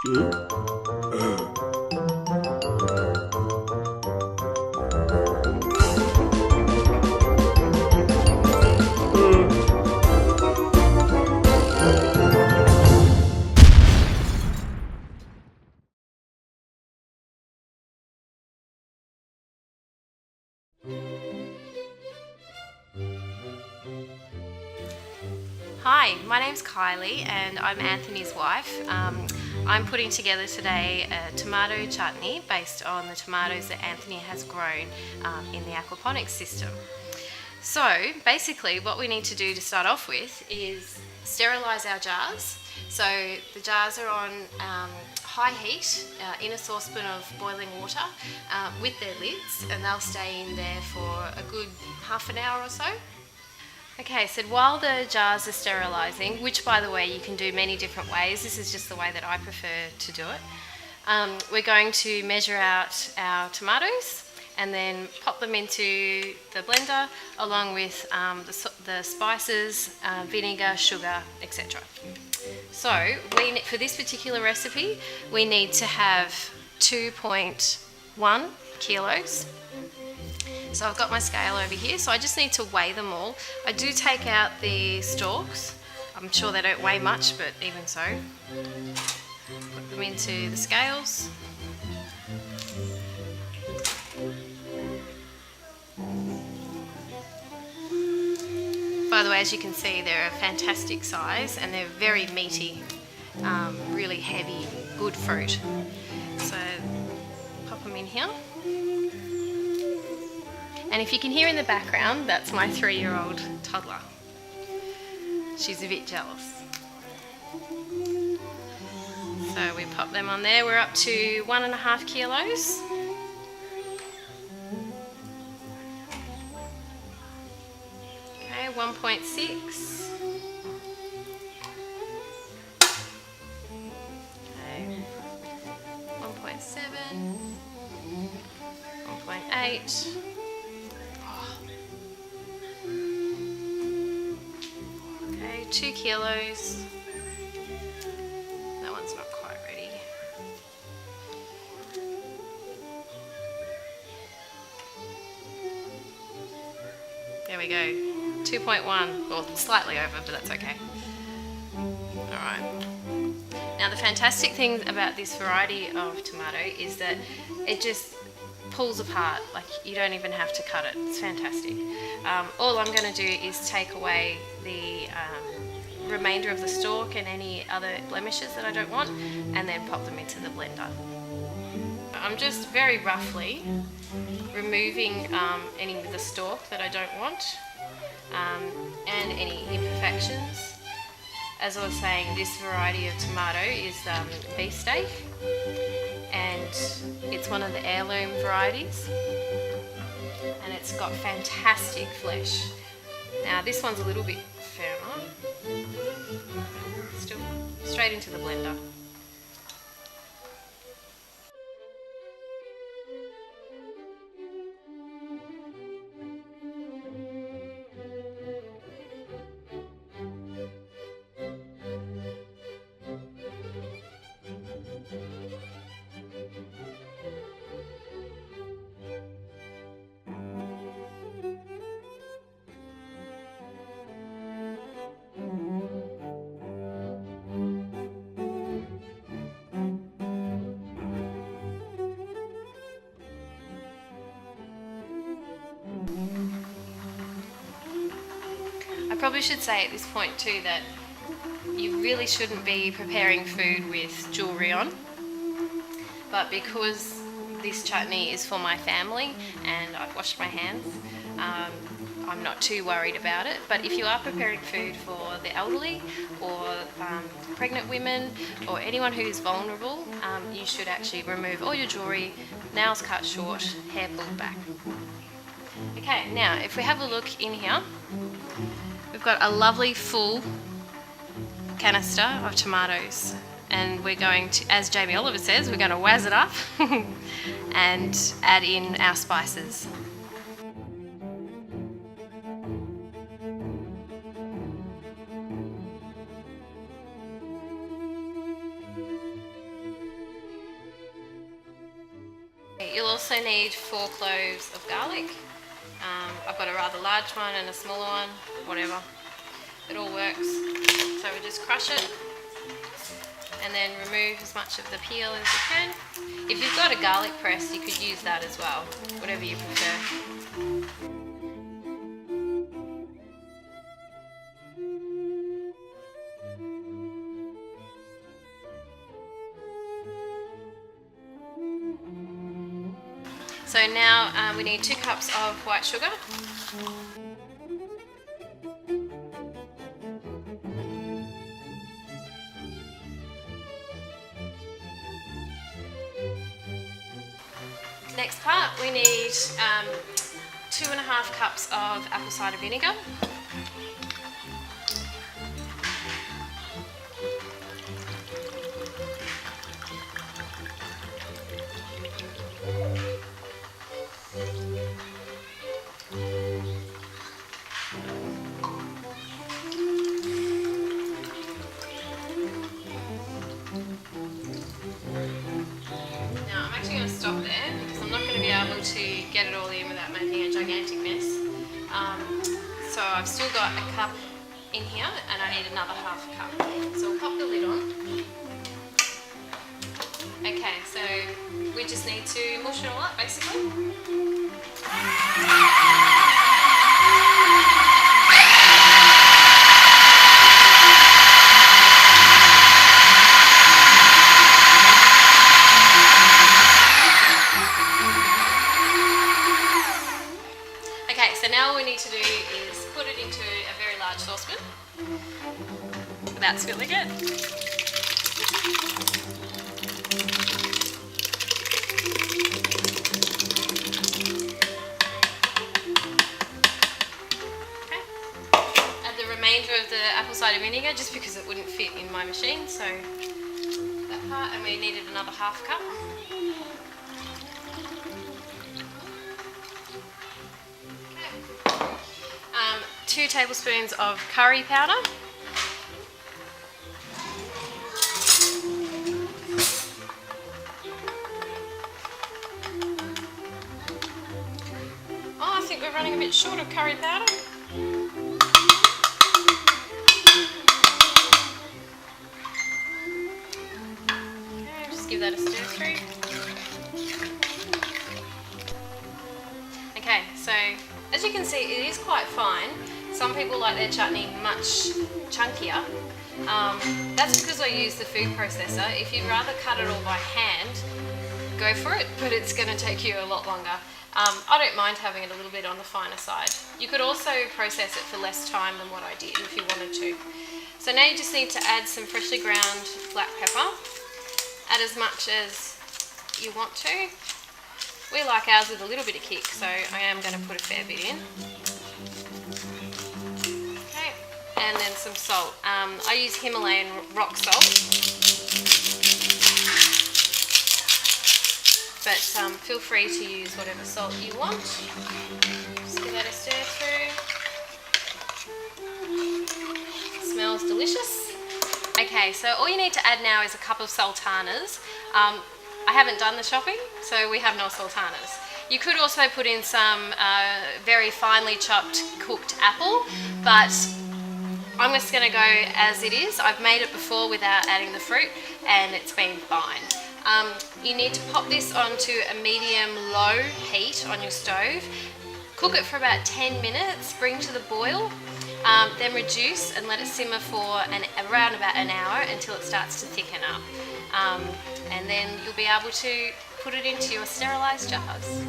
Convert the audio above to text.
Hi, my name's Kylie and I'm Anthony's wife. I'm putting together today a tomato chutney based on the tomatoes that Anthony has grown in the aquaponics system. So basically what we need to do to start off with is sterilise our jars. So the jars are on high heat in a saucepan of boiling water with their lids, and they'll stay in there for a good half an hour or so. Okay, so while the jars are sterilising, which by the way you can do many different ways, this is just the way that I prefer to do it, we're going to measure out our tomatoes and then pop them into the blender along with the spices, vinegar, sugar, etc. So for this particular recipe we need to have 2.1 kilos. So I've got my scale over here, so I just need to weigh them all. I do take out the stalks. I'm sure they don't weigh much, but even so. Put them into the scales. By the way, as you can see, they're a fantastic size and they're very meaty, really heavy, good fruit. So pop them in here. And if you can hear in the background, that's my 3-year-old toddler. She's a bit jealous. So we pop them on there. We're up to 1.5 kilos. Okay, 1.6. Okay, 1.7. 1.8. Okay, 2 kilos. That one's not quite ready. There we go. 2.1. Well, slightly over, but that's okay. Alright. Now the fantastic thing about this variety of tomato is that it just pulls apart, like you don't even have to cut it. It's fantastic. All I'm going to do is take away the remainder of the stalk and any other blemishes that I don't want, and then pop them into the blender. I'm just very roughly removing any of the stalk that I don't want and any imperfections. As I was saying, this variety of tomato is beefsteak, and it's one of the heirloom varieties, and it's got fantastic flesh. Now this one's a little bit firmer. Still straight into the blender. I probably should say at this point too that you really shouldn't be preparing food with jewellery on, but because this chutney is for my family and I've washed my hands, I'm not too worried about it. But if you are preparing food for the elderly or pregnant women or anyone who is vulnerable, you should actually remove all your jewellery, nails cut short, hair pulled back. Okay, now if we have a look in here, we've got a lovely full canister of tomatoes, and we're going to, as Jamie Oliver says, we're going to wazz it up and add in our spices. You'll also need 4 cloves of garlic. I've got a rather large one and a smaller one, whatever. It all works. So we just crush it and then remove as much of the peel as you can. If you've got a garlic press, you could use that as well, whatever you prefer. So now we need 2 cups of white sugar. Next part, we need 2.5 cups of apple cider vinegar. Stop there because I'm not going to be able to get it all in without making a gigantic mess. So I've still got a cup in here and I need another half a cup. So we'll pop the lid on. Okay, so we just need to mush it all up basically. Now all we need to do is put it into a very large saucepan without spilling it. Okay. Add the remainder of the apple cider vinegar just because it wouldn't fit in my machine, so that part, and we needed another half cup. 2 tablespoons of curry powder. Oh, I think we're running a bit short of curry powder. Okay, just give that a stir through. Okay, so as you can see, it is quite fine. Some people like their chutney much chunkier. That's because I use the food processor. If you'd rather cut it all by hand, go for it, but it's going to take you a lot longer. I don't mind having it a little bit on the finer side. You could also process it for less time than what I did if you wanted to. So now you just need to add some freshly ground black pepper. Add as much as you want to. We like ours with a little bit of kick, so I am going to put a fair bit in. Okay, and then some salt. I use Himalayan rock salt, but feel free to use whatever salt you want. Just give that a stir through. Smells delicious. Okay, so all you need to add now is a cup of sultanas. I haven't done the shopping, so we have no sultanas. You could also put in some very finely chopped cooked apple, but I'm just going to go as it is. I've made it before without adding the fruit and it's been fine. You need to pop this onto a medium-low heat on your stove. Cook it for about 10 minutes, bring to the boil, then reduce and let it simmer for around about an hour until it starts to thicken up. And then you'll be able to put it into your sterilised jars.